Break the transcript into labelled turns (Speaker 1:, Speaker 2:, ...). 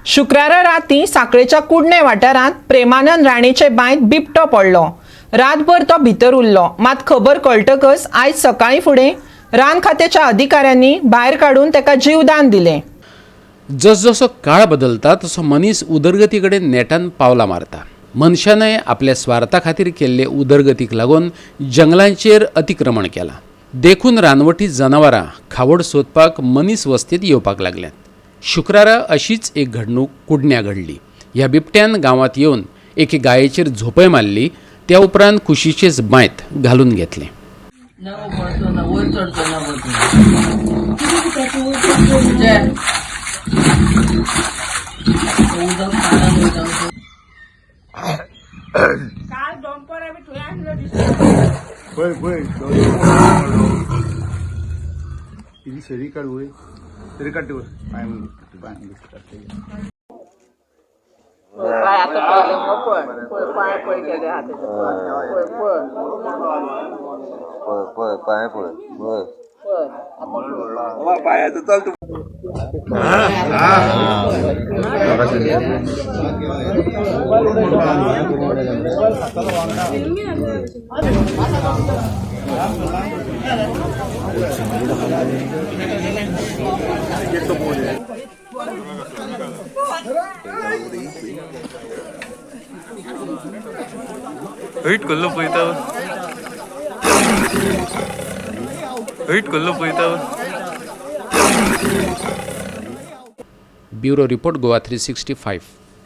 Speaker 1: शुक्रारा राती साखळेच्या कुडणे वाठारांत प्रेमानंद राणेचे बांयत बिबटो पडलो। रातभर तो भितर उरलो, मात खबर कळटकच आयज सकाळी फुडें रान खात्याच्या अधिकाऱ्यांनी भायर काडून ताका जीवदान दिलें।
Speaker 2: जसजसो काळ बदलता तसो मनीस उदरगती कडेन नेटान पावलां मारता। मनशानय आपल्या स्वार्था खातीर केल्ले उदरगतीक लागून जंगलांचेर अतिक्रमण केलां। देखून रानवटी जनावरां खावड सोदपाक मनीस वस्तीत येवपाक लागल्यात। शुक्रारा अशीच एक घडणूक कुडण्या घडली। ह्या बिबट्यान गांवांत येवन एके गायेचेर झोपय मारली। त्या उपरांत कुशीचेच बांयत घालून घेतलें।
Speaker 3: Wait, kollo poita. Wait, kollo poita.
Speaker 2: Bureau report Goa 365।